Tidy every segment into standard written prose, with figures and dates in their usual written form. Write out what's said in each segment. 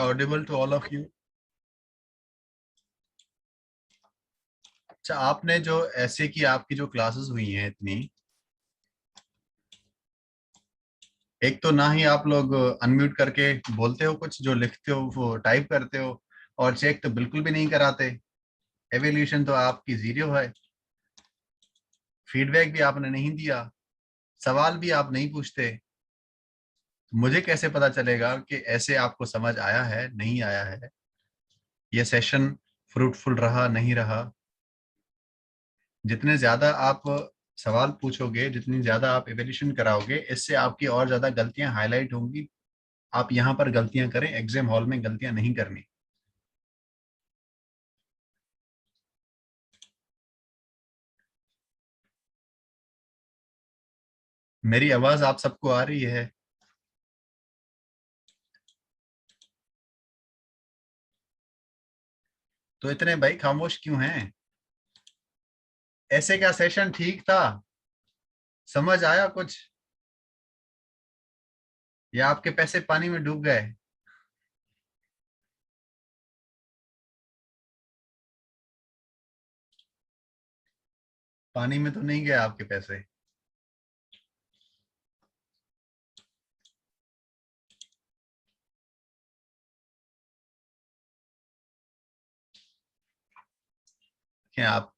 audible to all of you? अच्छा, आपने जो ऐसे की आपकी जो क्लासेस हुई हैं इतनी, एक तो ना ही आप लोग अनम्यूट करके बोलते हो, कुछ जो लिखते हो वो टाइप करते हो, और चेक तो बिल्कुल भी नहीं कराते। एवोल्यूशन तो आपकी जीरो है। फीडबैक भी आपने नहीं दिया, सवाल भी आप नहीं पूछते। मुझे कैसे पता चलेगा कि ऐसे आपको समझ आया है नहीं आया है, ये सेशन फ्रूटफुल रहा नहीं रहा? जितने ज्यादा आप सवाल पूछोगे, जितनी ज्यादा आप एवेल्यूशन कराओगे, इससे आपकी और ज्यादा गलतियां हाईलाइट होंगी। आप यहाँ पर गलतियां करें, एग्जाम हॉल में गलतियां नहीं करनी। मेरी आवाज आप सबको आ रही है? तो इतने भाई खामोश क्यों हैं? ऐसे क्या सेशन ठीक था? समझ आया कुछ, या आपके पैसे पानी में डूब गए? पानी में तो नहीं गए आपके पैसे? क्या आप,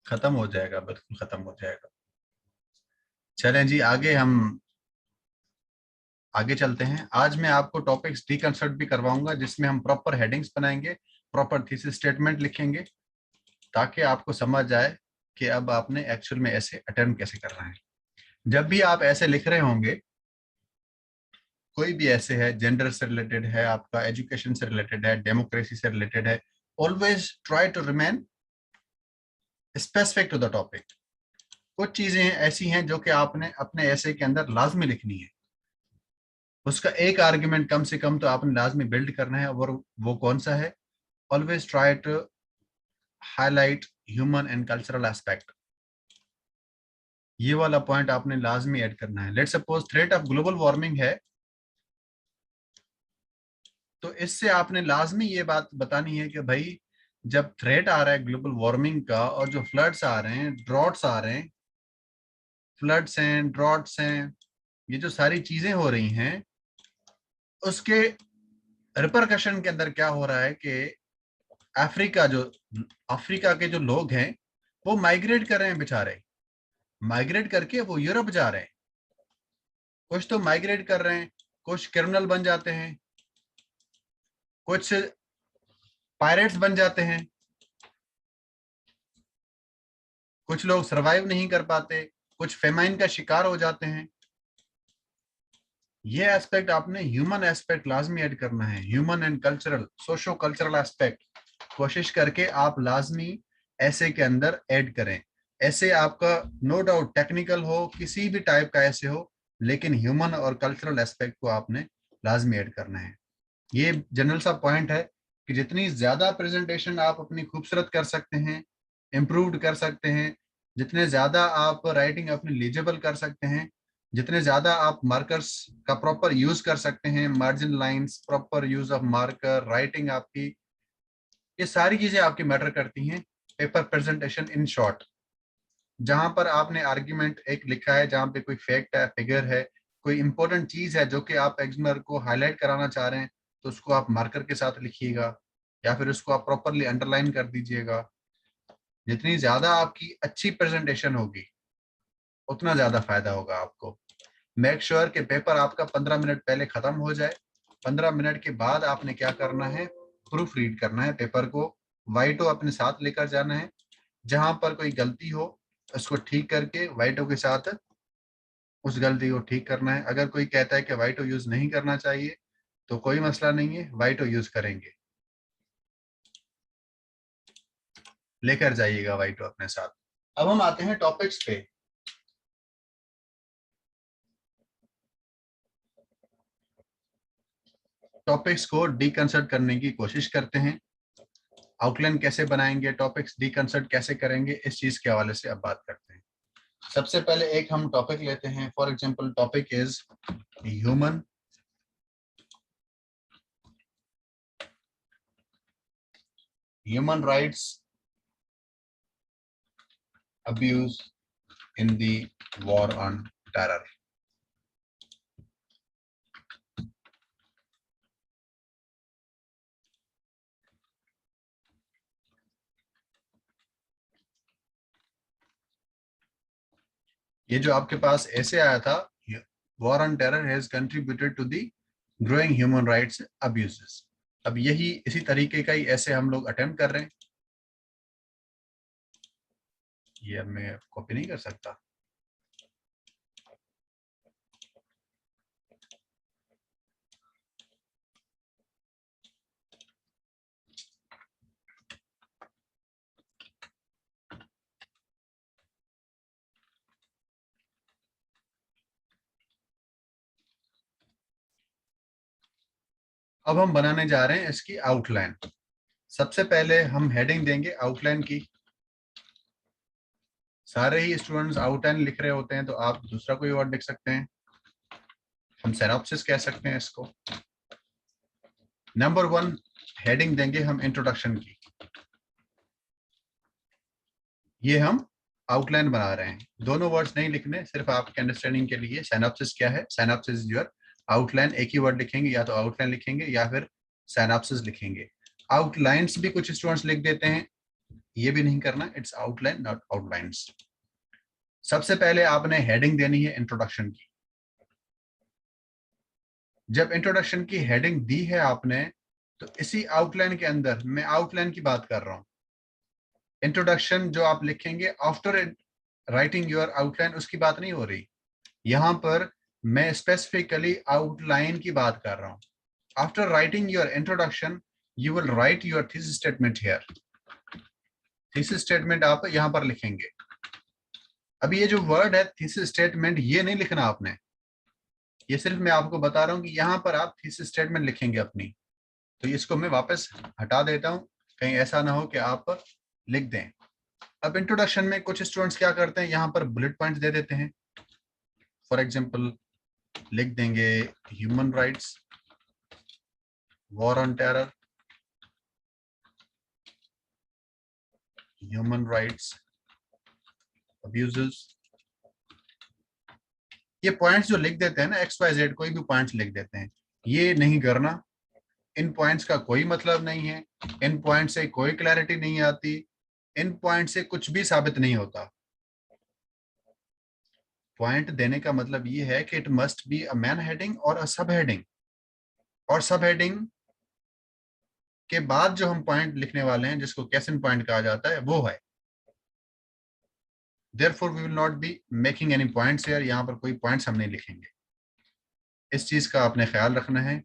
खत्म हो जाएगा, बिल्कुल खत्म हो जाएगा। चलें जी, आगे चलते हैं। आज मैं आपको टॉपिक्स डीकंस्ट्रक्ट भी करवाऊंगा, जिसमें हम प्रॉपर हेडिंग्स बनाएंगे, प्रॉपर थीसिस स्टेटमेंट लिखेंगे, ताकि आपको समझ आए कि अब आपने एक्चुअल में ऐसे अटेम्प्ट कैसे करना है। जब भी आप ऐसे लिख रहे होंगे, कोई भी ऐसे है, जेंडर से रिलेटेड है, आपका एजुकेशन से रिलेटेड है, डेमोक्रेसी से रिलेटेड है, always try to remain specific to the topic. कुछ चीजें ऐसी हैं जो कि आपने अपने ऐसे के अंदर लाजमी लिखनी है, उसका एक आर्ग्यूमेंट कम से कम तो आपने लाजमी बिल्ड करना है, और वो कौन सा है? Always try to highlight human and cultural aspect. ये वाला पॉइंट आपने लाजमी ऐड करना है। Let's suppose threat of global warming है, तो इससे आपने लाजमी ये बात बतानी है कि भाई, जब थ्रेट आ रहा है ग्लोबल वार्मिंग का, और जो फ्लड्स आ रहे हैं, ड्रॉट्स आ रहे हैं, फ्लड्स हैं, ड्रॉट्स हैं, ये जो सारी चीजें हो रही हैं, उसके रिपरकशन के अंदर क्या हो रहा है कि अफ्रीका जो अफ्रीका के जो लोग हैं, वो माइग्रेट कर रहे हैं बेचारे। माइग्रेट करके वो यूरोप जा रहे हैं। कुछ तो माइग्रेट कर रहे हैं, कुछ क्रिमिनल बन जाते हैं, कुछ पायरेट्स बन जाते हैं, कुछ लोग सरवाइव नहीं कर पाते, कुछ फेमाइन का शिकार हो जाते हैं। ये एस्पेक्ट आपने ह्यूमन एस्पेक्ट लाजमी ऐड करना है, human and cultural, socio cultural aspect कोशिश करके आप लाजमी ऐसे के अंदर ऐड करें। ऐसे आपका नो डाउट टेक्निकल हो, किसी भी टाइप का ऐसे हो, लेकिन ह्यूमन और कल्चरल एस्पेक्ट को आपने लाजमी ऐड करना है। ये जनरल सा पॉइंट है कि जितनी ज्यादा प्रेजेंटेशन आप अपनी खूबसूरत कर सकते हैं, इम्प्रूव्ड कर सकते हैं, जितने ज्यादा आप राइटिंग अपनी लीजेबल कर सकते हैं, जितने ज्यादा आप मार्कर्स का प्रॉपर यूज कर सकते हैं, margin lines, proper use of marker, writing आपकी, ये सारी चीजें आपकी मैटर करती हैं पेपर प्रेजेंटेशन इन शॉर्ट। जहां पर आपने आर्ग्यूमेंट एक लिखा है, जहां पे कोई फैक्ट है, फिगर है, कोई इंपॉर्टेंट चीज है जो कि आप एग्जामिनर को हाईलाइट कराना चाह रहे हैं, तो उसको आप मार्कर के साथ लिखिएगा, या फिर उसको आप प्रॉपरली अंडरलाइन कर दीजिएगा। जितनी ज्यादा आपकी अच्छी प्रेजेंटेशन होगी, उतना ज्यादा फायदा होगा आपको। मेक श्योर कि पेपर आपका 15 मिनट पहले खत्म हो जाए। 15 मिनट के बाद आपने क्या करना है? प्रूफ रीड करना है पेपर को, वाइटो अपने साथ लेकर जाना है। जहां पर कोई गलती हो, उसको ठीक करके वाइटो के साथ उस गलती को ठीक करना है। अगर कोई कहता है कि वाइटो यूज नहीं करना चाहिए, तो कोई मसला नहीं है, वाइटो यूज करेंगे, लेकर जाइएगा वाइटो अपने साथ। अब हम आते हैं टॉपिक्स पे। टॉपिक्स को डीकंस्ट्रक्ट करने की कोशिश करते हैं। आउटलाइन कैसे बनाएंगे, टॉपिक्स डीकंस्ट्रक्ट कैसे करेंगे, इस चीज के हवाले से अब बात करते हैं। सबसे पहले एक हम टॉपिक लेते हैं, for example topic is human rights abuse in the war on terror. ये जो आपके पास ऐसे आया था, war on terror has contributed to the growing human rights abuses. अब यही इसी तरीके का ही ऐसे हम लोग अटेम्प्ट कर रहे हैं। ये अब मैं कॉपी नहीं कर सकता। अब हम बनाने जा रहे हैं इसकी आउटलाइन। सबसे पहले हम हेडिंग देंगे आउटलाइन की। सारे ही स्टूडेंट्स आउटलाइन लिख रहे होते हैं तो आप दूसरा कोई वर्ड लिख सकते हैं, हम सिनॉप्सिस कह सकते हैं इसको। नंबर 1 हेडिंग देंगे हम इंट्रोडक्शन की। ये हम आउटलाइन बना रहे हैं, दोनों वर्ड्स नहीं लिखने, सिर्फ आपके अंडरस्टैंडिंग के लिए। सिनॉप्सिस क्या है? Synopsis is your outline. एक ही वर्ड लिखेंगे, या तो आउटलाइन लिखेंगे या फिर सिनॉप्सिस लिखेंगे। आउटलाइंस भी कुछ स्टूडेंट्स लिख देते हैं, ये भी नहीं करना, इट्स आउटलाइन नॉट आउटलाइंस। सबसे पहले आपने हेडिंग देनी है इंट्रोडक्शन की। जब इंट्रोडक्शन की हेडिंग दी है आपने, तो इसी आउटलाइन के अंदर, मैं आउटलाइन की बात कर रहा हूं, इंट्रोडक्शन जो आप लिखेंगे आफ्टर राइटिंग योर आउटलाइन, उसकी बात नहीं हो रही। यहां पर मैं स्पेसिफिकली आउटलाइन की बात कर रहा हूं। After writing your introduction you will write your thesis statement here. Thesis statement आप यहां पर लिखेंगे। अभी ये जो वर्ड है थीसिस स्टेटमेंट, ये नहीं लिखना आपने, ये सिर्फ मैं आपको बता रहा हूं कि यहां पर आप थीसिस स्टेटमेंट लिखेंगे अपनी। तो इसको मैं वापस हटा देता हूं, कहीं ऐसा ना हो कि आप लिख दें। अब इंट्रोडक्शन में कुछ स्टूडेंट्स क्या करते हैं, यहां पर बुलेट पॉइंट्स दे देते हैं। फॉर एग्जांपल लिख देंगे human rights, war on terror, human rights abuses. ये पॉइंट्स जो लिख देते हैं ना, एक्स वाई जेड कोई भी पॉइंट्स लिख देते हैं, ये नहीं करना। इन पॉइंट्स का कोई मतलब नहीं है, इन पॉइंट से कोई क्लैरिटी नहीं आती, इन पॉइंट से कुछ भी साबित नहीं होता। पॉइंट देने का मतलब ये है कि it must be a main heading और अ सब हेडिंग, और सब हेडिंग के बाद जो हम पॉइंट लिखने वाले हैं, जिसको कैसन पॉइंट कहा जाता है, वो है। Therefore we will not be making any points here. यहाँ पर कोई पॉइंट्स हम नहीं लिखेंगे, इस चीज का आपने ख्याल रखना है।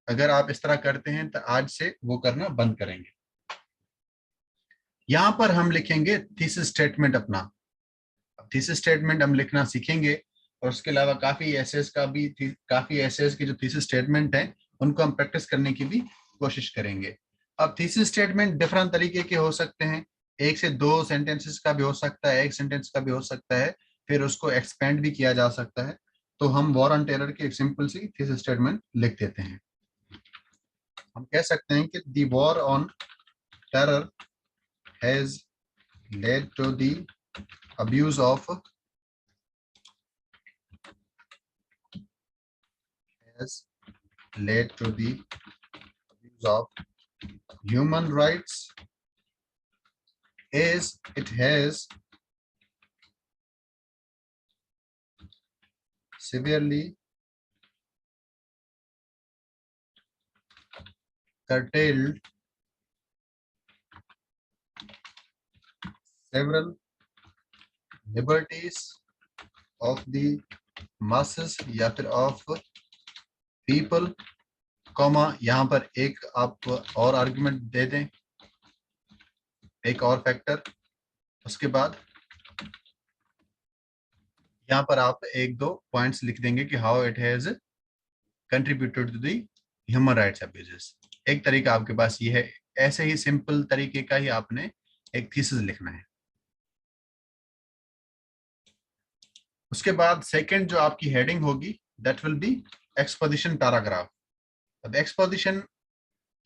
अगर आप इस तरह करते हैं तो आज से वो करना बंद करेंगे। यहाँ पर हम लिखेंगे थीसिस स्टेटमेंट अपना। थीसिस स्टेटमेंट हम लिखना सीखेंगे, और उसके अलावा काफी एसेस की जो थीसिस स्टेटमेंट है, उनको हम प्रैक्टिस करने की भी कोशिश करेंगे। अब थीसिस स्टेटमेंट डिफरेंट तरीके के हो सकते हैं, एक से दो सेंटेंसेस का भी हो सकता है, एक सेंटेंस का भी हो सकता है, फिर उसको एक्सपेंड भी किया जा सकता है। तो हम वॉर ऑन टेरर की एक सिंपल सी थीसिस स्टेटमेंट लिख देते हैं। हम कह सकते हैं कि the war on terror has led to the abuse of has led to the abuse of human rights, as it has severely curtailed several liberties of the masses या फिर of people, कॉमा यहाँ पर एक आप और argument दे दें, एक और फैक्टर। उसके बाद यहाँ पर आप एक दो पॉइंट्स लिख देंगे कि how it has contributed to the human rights abuses. एक तरीका आपके पास ये है, ऐसे ही सिंपल तरीके का ही आपने एक थीसिस लिखना है। उसके बाद सेकंड जो आपकी हेडिंग होगी that will be exposition paragraph. अब एक्सपोजिशन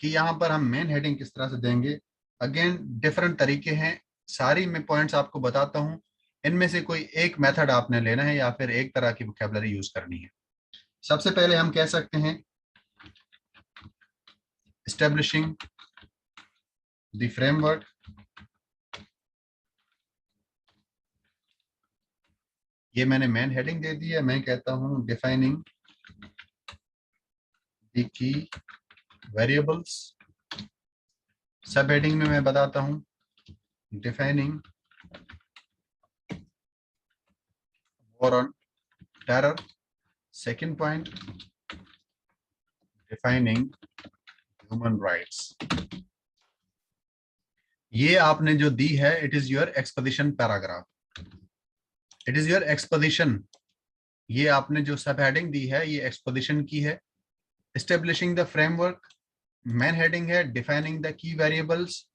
की यहाँ पर हम मेन हेडिंग किस तरह से देंगे, अगेन डिफरेंट तरीके हैं, सारी मैं पॉइंट्स आपको बताता हूँ, इनमें से कोई एक मेथड आपने लेना है या फिर एक तरह की वोकैबुलरी यूज करनी है। सबसे पहले हम कह सकते हैं एस्टेब्लिशिंग द फ्रेमवर्क, ये मैंने मेन हेडिंग दे दी है। मैं कहता हूं डिफाइनिंग द की वेरिएबल्स। सब हेडिंग में मैं बताता हूं defining war on terror. Second point defining human rights. ये आपने जो दी है it is your exposition paragraph, it is your exposition. ये आपने जो सब हेडिंग दी है ये एक्सपोजिशन की है। Establishing the framework main heading है, डिफाइनिंग द की वेरिएबल्स,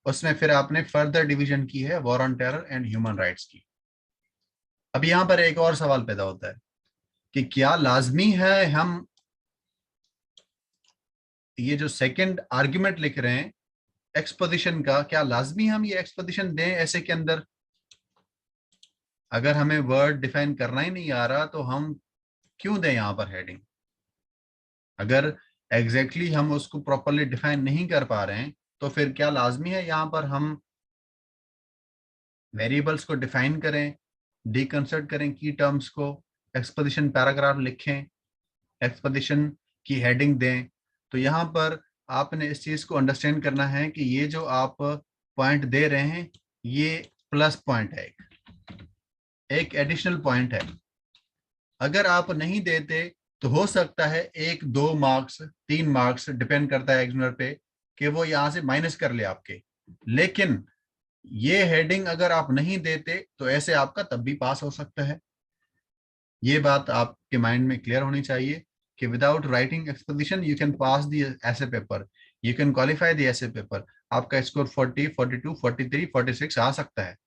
उसमें फिर आपने फर्दर डिवीजन की है war on terror and human rights की। अब यहां पर एक और सवाल पैदा होता है कि क्या लाजमी है हम ये जो सेकंड आर्ग्यूमेंट लिख रहे हैं एक्सपोजिशन का, क्या लाजमी हम ये एक्सपोजिशन दें ऐसे के अंदर? अगर हमें वर्ड डिफाइन करना ही नहीं आ रहा तो हम क्यों दें यहाँ पर हेडिंग? अगर एग्जैक्टली हम उसको प्रॉपरली डिफाइन नहीं कर पा रहे हैं तो फिर क्या लाजमी है यहाँ पर हम वेरिएबल्स को डिफाइन करें, डिकंस्ट्रक्ट करें की टर्म्स को, एक्सपोजिशन पैराग्राफ लिखें, एक्सपोजिशन की हेडिंग दें? तो यहाँ पर आपने इस चीज को अंडरस्टैंड करना है कि ये जो आप पॉइंट दे रहे हैं ये प्लस पॉइंट है, एक एडिशनल पॉइंट है। अगर आप नहीं देते तो हो सकता है 1, 2 मार्क्स, 3 मार्क्स, डिपेंड करता है एग्जामिनर पे कि वो यहाँ से माइनस कर ले आपके। लेकिन ये हेडिंग अगर आप नहीं देते तो ऐसे आपका तब भी पास हो सकता है। ये बात आपके माइंड में क्लियर होनी चाहिए कि without writing exposition you can pass the essay paper, you can qualify the essay paper. आपका स्कोर 40, 42, 43, 46 आ सकता है।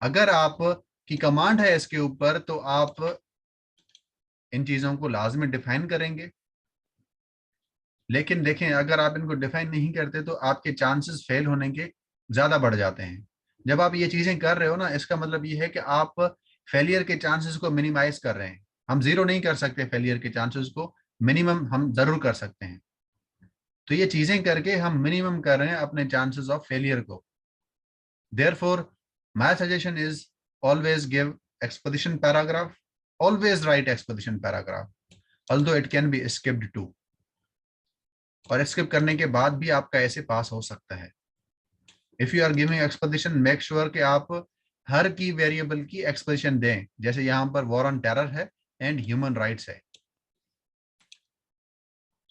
अगर आप की कमांड है इसके ऊपर तो आप इन चीजों को लाजमी डिफाइन करेंगे। लेकिन देखें अगर आप इनको डिफाइन नहीं करते तो आपके चांसेस फेल होने के ज्यादा बढ़ जाते हैं। जब आप ये चीजें कर रहे हो ना इसका मतलब ये है कि आप फेलियर के चांसेस को मिनिमाइज कर रहे हैं। हम जीरो नहीं कर सकते फेलियर के चांसेस को, मिनिमम हम जरूर कर सकते हैं। तो ये चीजें करके हम मिनिमम कर रहे हैं अपने चांसेस ऑफ फेलियर को। Therefore my suggestion is always give exposition paragraph, always write exposition paragraph, although it can be skipped too. और स्किप करने के बाद भी आपका ऐसे पास हो सकता है। If you are giving exposition make sure कि आप हर की वेरिएबल की एक्सपोजिशन दें, जैसे यहाँ पर वॉर ऑन टेरर है एंड ह्यूमन राइट्स है।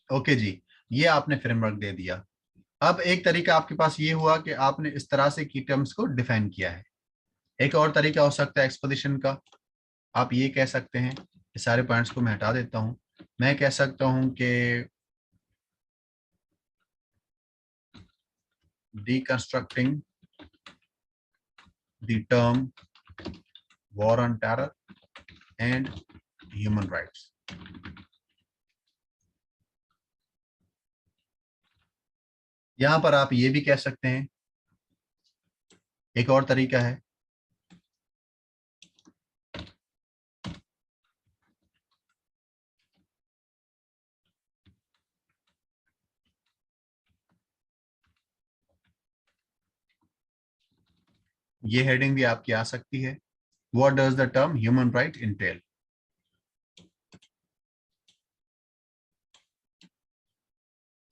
ओके जी, ये आपने फ्रेमवर्क दे दिया। अब एक तरीका आपके पास ये हुआ कि आपने इस तरह से की टर्म्स को डिफाइन किया है। एक और तरीका हो सकता है एक्सपोजिशन का, आप ये कह सकते हैं, इस सारे पॉइंट्स को मैं हटा देता हूं, मैं कह सकता हूं कि deconstructing the term war on terror and human rights। यहां पर आप ये भी कह सकते हैं, एक और तरीका है, ये हेडिंग भी आपकी आ सकती है, what does the term human right Intel.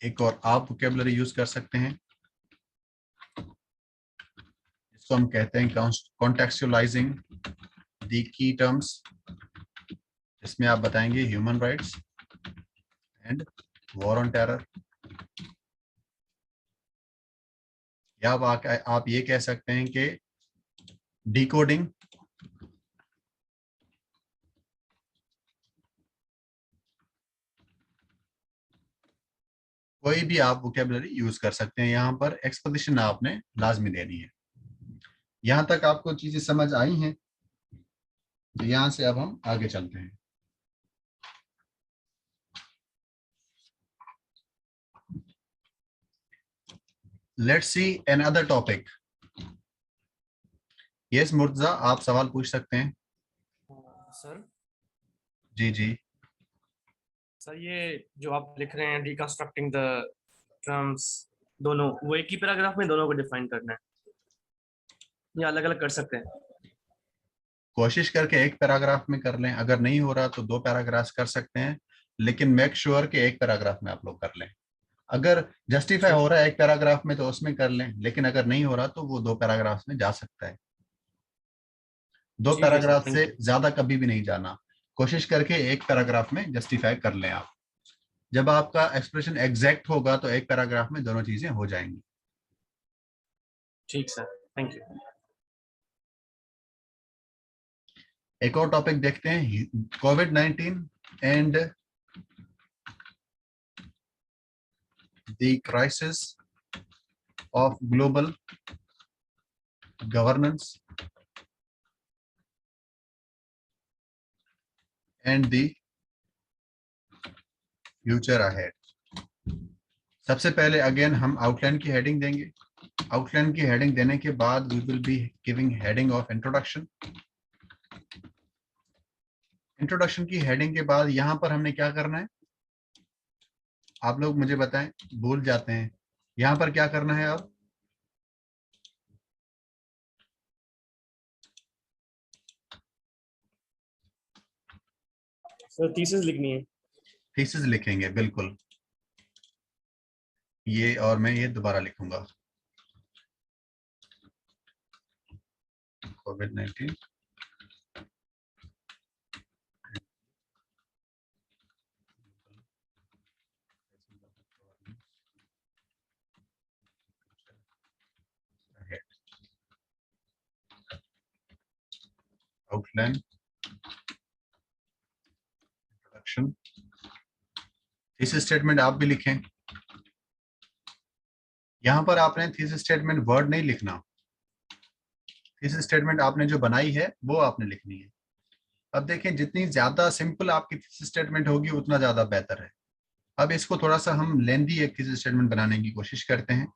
एक और आप वोकैबुलरी यूज कर सकते हैं, इसको हम कहते हैं कॉन्टेक्चुअलाइजिंग द की टर्म्स। इसमें आप बताएंगे human rights and war on terror. या आप ये कह सकते हैं कि डिकोडिंग कोई भी आप वोकैबुलरी यूज कर सकते हैं। यहाँ पर एक्सपोजिशन आपने लाजमी देनी है। यहाँ तक आपको चीजें समझ आई हैं? तो यहां से अब हम आगे चलते हैं। Let's see another topic. Yes Murtaza, आप सवाल पूछ सकते हैं। सर जी जी। सर ये जो आप लिख रहे हैं रिकंस्ट्रक्टिंग द टर्म्स, दोनों वो एक ही पैराग्राफ में दोनों को डिफाइन करना है या अलग अलग कर सकते हैं? कोशिश करके एक पैराग्राफ में कर लें, अगर नहीं हो रहा तो दो पैराग्राफ कर सकते हैं, लेकिन मेक श्योर कि एक पैराग्राफ में आप लोग कर लें। अगर जस्टिफाई ठीक हो है। रहा है एक पैराग्राफ में तो उसमें कर लें, लेकिन अगर नहीं हो रहा तो वो दो पैराग्राफ में जा सकता है। दो ठीक है सर, पैराग्राफ से थैंक यू। ज्यादा कभी भी नहीं जाना। कोशिश करके एक पैराग्राफ में जस्टिफाई कर लें आप। जब आपका एक्सप्रेशन एग्जैक्ट होगा तो एक पैराग्राफ में दोनों चीजें हो जाएंगी। ठीक सर, थैंक यू। एक और टॉपिक देखते हैं, कोविड-19 and the crisis of global governance and the future ahead. सबसे पहले अगेन हम आउटलाइन की हेडिंग देंगे। आउटलाइन की हेडिंग देने के बाद we will be giving heading of introduction. Introduction की हेडिंग के बाद यहां पर हमने क्या करना है, आप लोग मुझे बताएं, भूल जाते हैं। यहां पर क्या करना है अब? सर थीसिस लिखनी है। थीसिस लिखेंगे, बिल्कुल। ये और मैं ये दोबारा लिखूंगा, कोविड-19 आउटलाइन इंट्रोडक्शन। थीसिस स्टेटमेंट आप भी लिखें। यहां पर आपने थीसिस स्टेटमेंट वर्ड नहीं लिखना। थीसिस स्टेटमेंट आपने जो बनाई है वो आपने लिखनी है। अब देखें, जितनी ज्यादा सिंपल आपकी थीसिस स्टेटमेंट होगी उतना ज्यादा बेहतर है। अब इसको थोड़ा सा हम लेंदी एक थीसिस स्टेटमेंट बनाने की कोशिश करते हैं।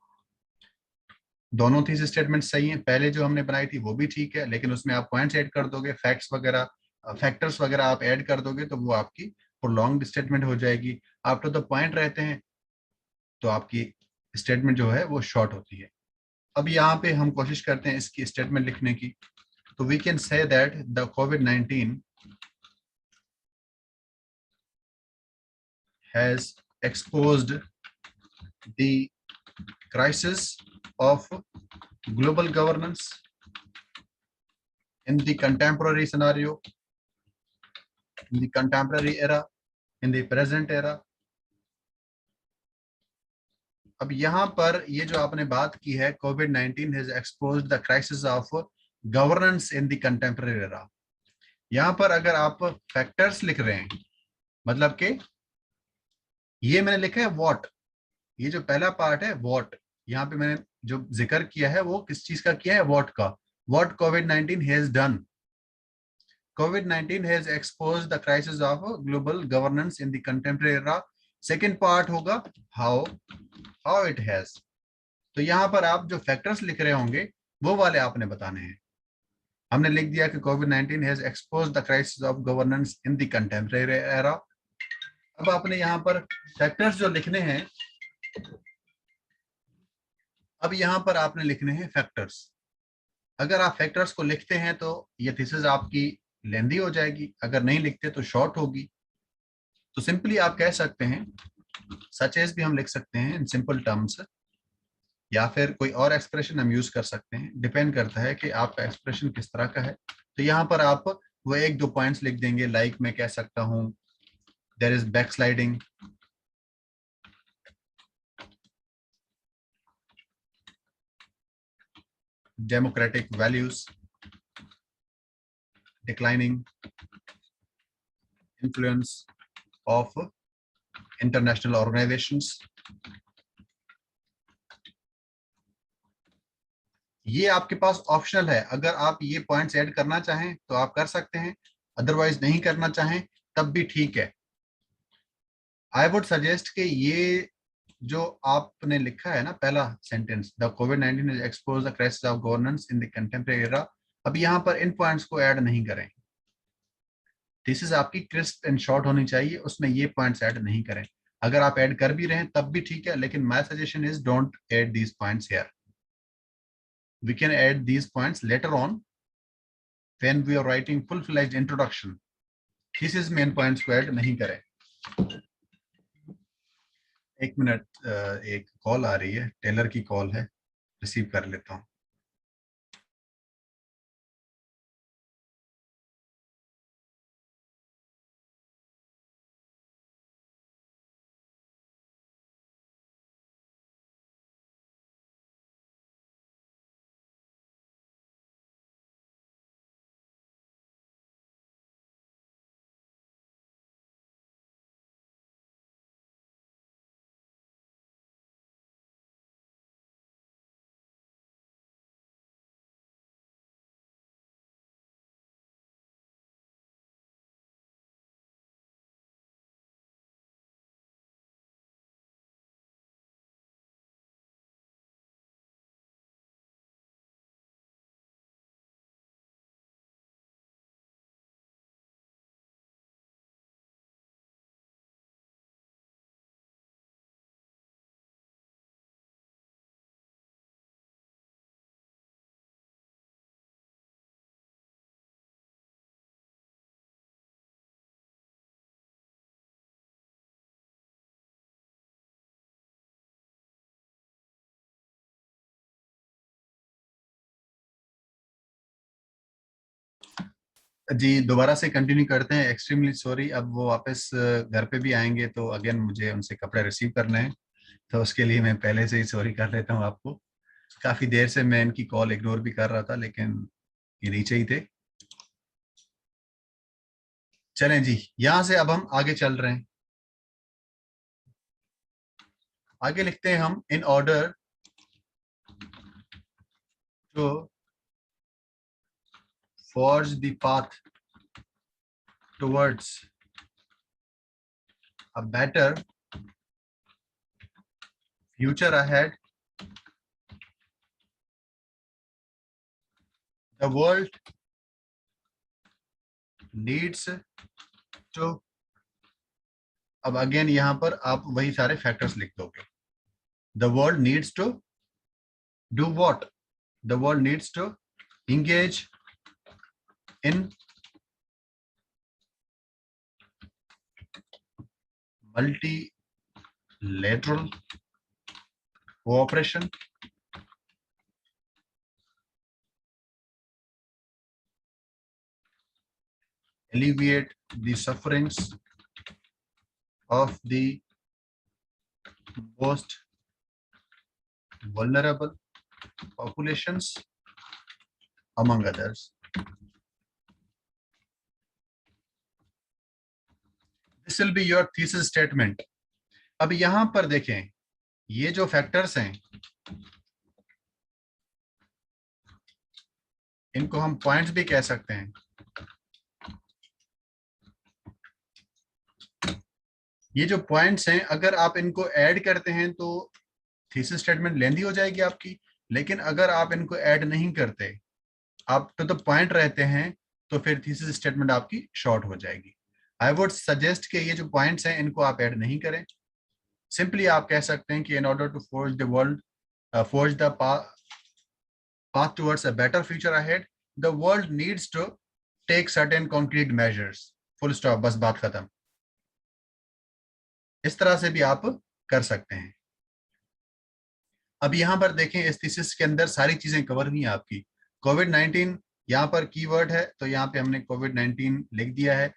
दोनों थीसिस स्टेटमेंट सही हैं, पहले जो हमने बनाई थी वो भी ठीक है, लेकिन उसमें आप पॉइंट्स ऐड कर दोगे, फैक्ट्स वगैरह, फैक्टर्स वगैरह आप ऐड कर दोगे तो वो आपकी प्रोलॉन्ग्ड स्टेटमेंट हो जाएगी। आफ्टर द पॉइंट रहते हैं तो आपकी स्टेटमेंट जो है वो शॉर्ट होती है। अब यहाँ पे हम कोशिश करते हैं इसकी स्टेटमेंट लिखने की। तो we can say that the कोविड-19 has exposed the crisis of global governance in the contemporary scenario, in the contemporary era, in the present era. अब यहाँ पर ये जो आपने बात की है, कोविड-19 has exposed the crisis of governance in the contemporary era, यहाँ पर अगर आप फैक्टर्स लिख रहे हैं, मतलब कि ये मैंने लिखा है व्हाट, ये जो पहला पार्ट है व्हाट, यहाँ पे मैंने जो जिक्र किया है वो किस चीज का किया है, व्हाट का। What covid has done, covid has exposed the crisis of global governance in the contemporary era. Second part होगा हाउ, हाउ इट हैज। तो यहाँ पर आप जो फैक्टर्स लिख रहे होंगे वो वाले आपने बताने हैं। हमने लिख दिया कि कोविड-19 has exposed the crisis of governance in the contemporary era. अब आपने यहाँ पर फैक्टर्स जो लिखने हैं, अब यहाँ पर आपने लिखने हैं फैक्टर्स। अगर आप फैक्टर्स को लिखते हैं तो ये थीसिस आपकी लेंदी हो जाएगी, अगर नहीं लिखते तो शॉर्ट होगी। तो सिंपली आप कह सकते हैं, सच एज भी हम लिख सकते हैं इन सिंपल टर्म्स, या फिर कोई और एक्सप्रेशन हम यूज कर सकते हैं, डिपेंड करता है कि आपका एक्सप्रेशन किस तरह का है। तो यहाँ पर आप वो एक दो पॉइंट्स लिख देंगे, लाइक मैं कह सकता हूँ there is backsliding, democratic values, declining influence of international organizations। ये आपके पास ऑप्शनल है, अगर आप ये पॉइंट्स ऐड करना चाहें तो आप कर सकते हैं, अदरवाइज नहीं करना चाहें तब भी ठीक है। आई वुड सजेस्ट कि ये जो आपने लिखा है ना पहला सेंटेंस, द कोविड-19 has exposed the crisis of governance in the contemporary era, अब यहाँ पर इन पॉइंट्स को ऐड नहीं करें। थीसिस आपकी क्रिस्प एंड शॉर्ट होनी चाहिए, उसमें ये पॉइंट्स ऐड नहीं करें। अगर आप ऐड कर भी रहे हैं तब भी ठीक है, लेकिन my suggestion is don't add these points here. We can add these points later on when we are writing full fledged introduction. Thesis में इन पॉइंट्स को ऐड नहीं करें। एक मिनट, एक कॉल आ रही है, टेलर की कॉल है, रिसीव कर लेता हूँ। जी दोबारा से कंटिन्यू करते हैं। एक्सट्रीमली सॉरी, अब वो वापस घर पे भी आएंगे तो अगेन मुझे उनसे कपड़े रिसीव करने हैं, तो उसके लिए मैं पहले से ही सॉरी कर लेता हूँ आपको। काफी देर से मैं इनकी कॉल इग्नोर भी कर रहा था, लेकिन ये नीचे ही थे। चलें जी, यहां से अब हम आगे चल रहे हैं। आगे लिखते हैं हम, in order to forge the path towards a better future ahead, the world needs to, अब अगेन यहां पर आप वही सारे फैक्टर्स लिख दोगे। The world needs to do what? The world needs to engage in multilateral cooperation, alleviate the sufferings of the most vulnerable populations, among others. This will be your thesis statement. अब यहां पर देखें, ये जो factors हैं इनको हम points भी कह सकते हैं। ये जो पॉइंट्स हैं अगर आप इनको ऐड करते हैं तो थीसिस स्टेटमेंट लेंदी हो जाएगी आपकी, लेकिन अगर आप इनको ऐड नहीं करते, आप तो पॉइंट रहते हैं, तो फिर थीसिस स्टेटमेंट आपकी शॉर्ट हो जाएगी। आई वुड सजेस्ट कि ये जो पॉइंट्स हैं इनको आप ऐड नहीं करें। सिंपली आप कह सकते हैं कि in order to forge the world, forge the path towards a better future ahead, the world needs to take certain concrete measures, full stop, बस बात खत्म। इस तरह से भी आप कर सकते हैं। अब यहां पर देखें, इस थीसिस के अंदर सारी चीजें कवर हुई हैं आपकी। कोविड-19 यहाँ पर कीवर्ड है, तो यहाँ पे हमने कोविड-19 लिख दिया है।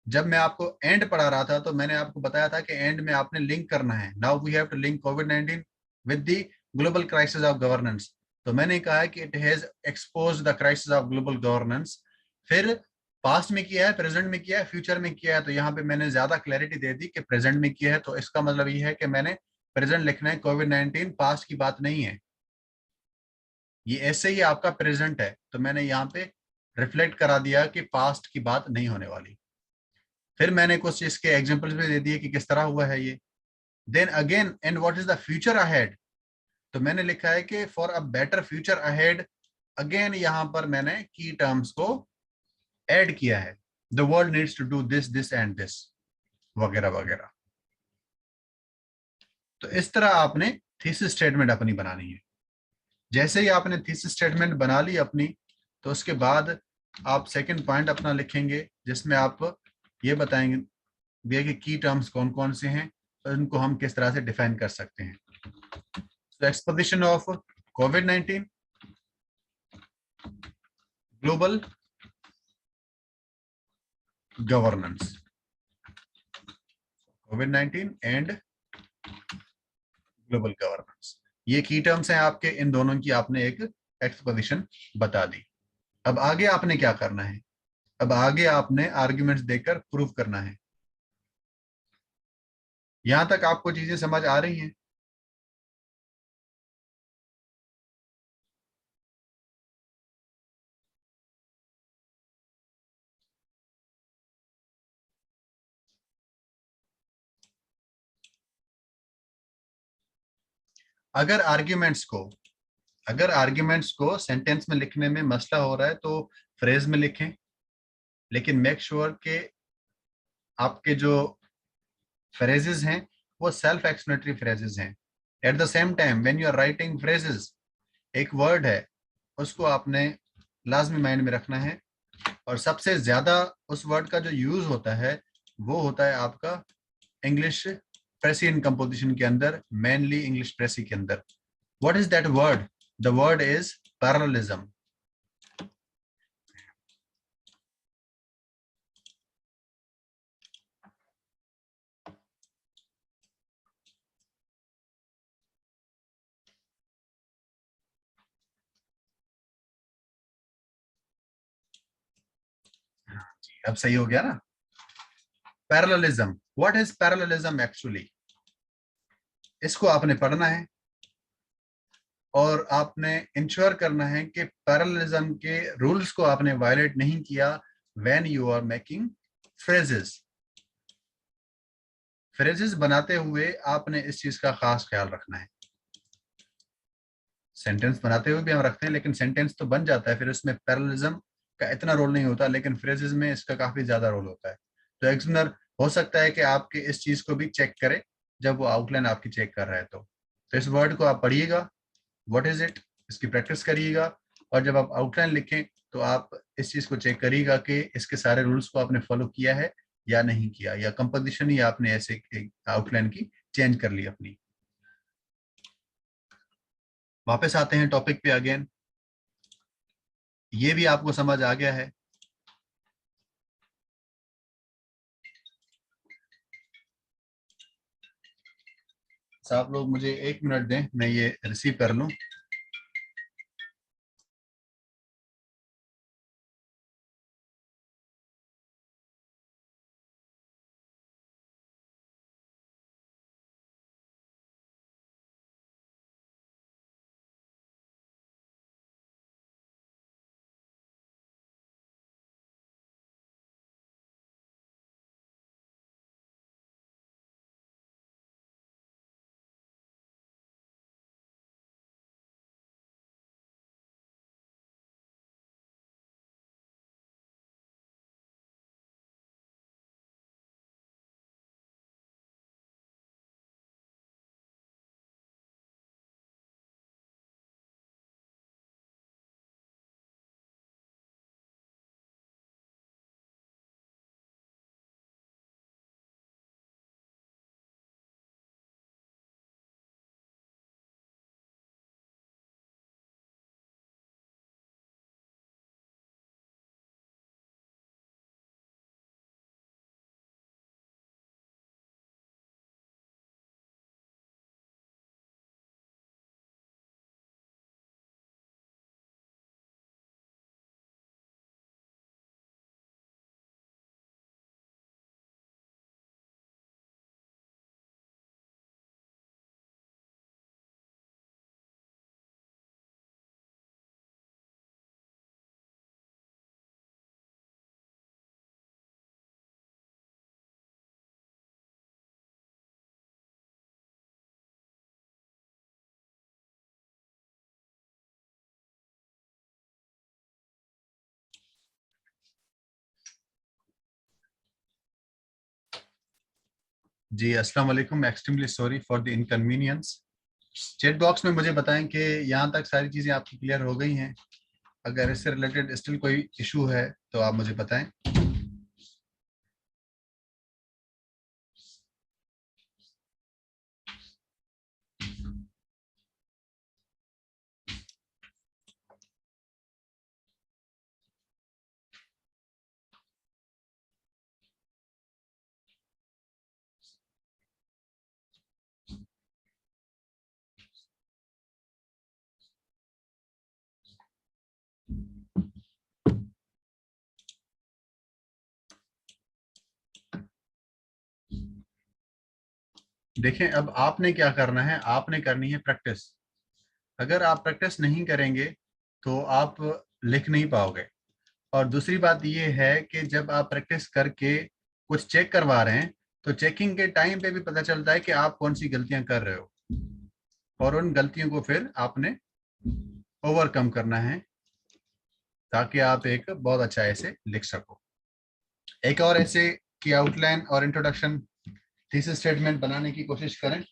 जब मैं आपको एंड पढ़ा रहा था तो मैंने आपको बताया था कि एंड में आपने लिंक करना है। Now we have to link कोविड-19 with the global crisis of governance. तो मैंने कहा है कि it has exposed the crisis of global governance. फिर पास्ट में किया है, प्रेजेंट में किया है, फ्यूचर में किया है। तो यहाँ पे मैंने ज्यादा क्लैरिटी दे दी कि प्रेजेंट में किया है, तो इसका मतलब ये है कि मैंने प्रेजेंट लिखना है, कोविड-19 पास्ट की बात नहीं है। ये ऐसे ही आपका प्रेजेंट है, तो मैंने यहाँ पे रिफ्लेक्ट करा दिया कि पास्ट की बात नहीं होने वाली। फिर मैंने कुछ इसके एग्जांपल्स भी दे दिए कि किस तरह हुआ है ये। Then again, and what is the future ahead, तो मैंने लिखा है कि for a better future ahead, again यहाँ पर मैंने की टर्म्स को ऐड किया है। The world needs to do this this and this, वगैरह वगैरह। तो इस तरह आपने थीसिस स्टेटमेंट अपनी बनानी है। जैसे ही आपने थीसिस स्टेटमेंट बना ली अपनी, तो उसके बाद आप सेकंड पॉइंट अपना लिखेंगे, जिसमें आप ये बताएंगे भैया कि की टर्म्स कौन कौन से हैं और इनको हम किस तरह से डिफाइन कर सकते हैं। तो exposition of covid, global governance, covid and global governance, ये की टर्म्स हैं आपके। इन दोनों की आपने एक एक्सपोजिशन बता दी। अब आगे आपने क्या करना है? अब आगे आपने आर्ग्यूमेंट्स देकर प्रूव करना है। यहां तक आपको चीजें समझ आ रही हैं? अगर आर्ग्यूमेंट्स को अगर आर्ग्यूमेंट्स को सेंटेंस में लिखने में मसला हो रहा है तो फ्रेज में लिखें, लेकिन मेक श्योर के आपके जो फ्रेजेस हैं वो सेल्फ एक्सप्लेनेटरी फ्रेजेस हैं। At the same time when you are writing phrases, एक वर्ड है उसको आपने लाजमी माइंड में रखना है, और सबसे ज्यादा उस वर्ड का जो यूज होता है वो होता है आपका इंग्लिश प्रेसियन कंपोजिशन के अंदर, मेनली इंग्लिश प्रेसी के अंदर। What is that word? The word is parallelism. अब सही हो गया ना? Parallelism, what is parallelism actually, इसको आपने पढ़ना है और आपने इंश्योर करना है कि पैरेललिज्म के रूल्स को आपने वायलेट नहीं किया when you are making phrases. Phrases बनाते हुए आपने इस चीज का खास ख्याल रखना है। सेंटेंस बनाते हुए भी हम रखते हैं, लेकिन सेंटेंस तो बन जाता है, फिर उसमें पैरेललिज्म का इतना रोल नहीं होता, लेकिन फ्रेजेस में इसका काफी ज्यादा रोल होता है। तो एग्जामिनर हो सकता है कि आपके इस चीज को भी चेक करे जब वो आउटलाइन आपकी चेक कर रहा है। तो इस वर्ड को आप पढ़िएगा, व्हाट इज इट, इसकी प्रैक्टिस करिएगा, और जब आप आउटलाइन लिखें तो आप इस चीज को चेक करिएगा कि इसके सारे रूल्स को आपने फॉलो किया है या नहीं किया, या कंपोजिशन ही आपने ऐसे आउटलाइन की चेंज कर ली अपनी। वापस आते हैं टॉपिक पे अगेन। ये भी आपको समझ आ गया है? आप लोग मुझे 1 मिनट दें, मैं ये रिसीव कर लूं। जी अस्सलाम वालेकुम, extremely sorry for the inconvenience. Chat box में मुझे बताएं कि यहाँ तक सारी चीज़ें आपकी क्लियर हो गई हैं। अगर इससे रिलेटेड स्टिल कोई इशू है तो आप मुझे बताएं। देखें, अब आपने क्या करना है, आपने करनी है प्रैक्टिस। अगर आप प्रैक्टिस नहीं करेंगे तो आप लिख नहीं पाओगे। और दूसरी बात ये है कि जब आप प्रैक्टिस करके कुछ चेक करवा रहे हैं तो चेकिंग के टाइम पे भी पता चलता है कि आप कौन सी गलतियां कर रहे हो, और उन गलतियों को फिर आपने ओवरकम करना है ताकि आप एक बहुत अच्छा ऐसे लिख सको। एक और ऐसे की आउटलाइन और इंट्रोडक्शन थीसिस स्टेटमेंट बनाने की कोशिश करें,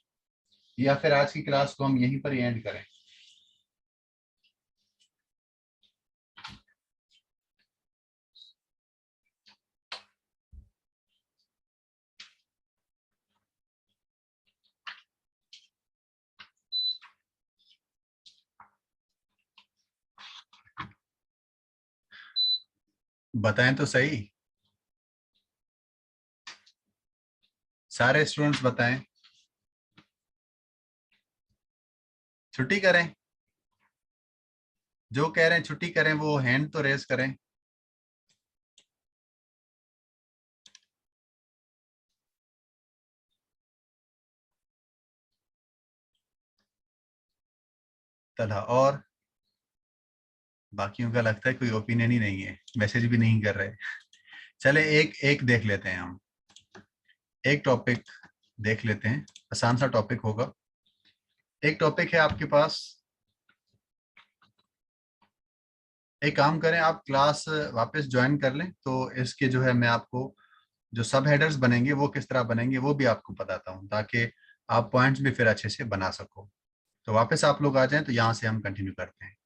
या फिर आज की क्लास को हम यहीं पर ही एंड करें। बताएं तो सही, सारे स्टूडेंट्स बताएं। छुट्टी करें, जो कह रहे हैं छुट्टी करें वो हैंड तो रेज करें। तला और बाकियों का लगता है कोई ओपिनियन ही नहीं है, मैसेज भी नहीं कर रहे। चले एक एक देख लेते हैं हम, एक टॉपिक देख लेते हैं, आसान सा टॉपिक होगा। एक टॉपिक है आपके पास, एक काम करें आप क्लास वापस ज्वाइन कर लें तो इसके जो है मैं आपको जो सब हेडर्स बनेंगे वो किस तरह बनेंगे वो भी आपको बताता हूँ, ताकि आप पॉइंट्स भी फिर अच्छे से बना सको। तो वापस आप लोग आ जाएं तो यहाँ से हम कंटिन्यू करते हैं।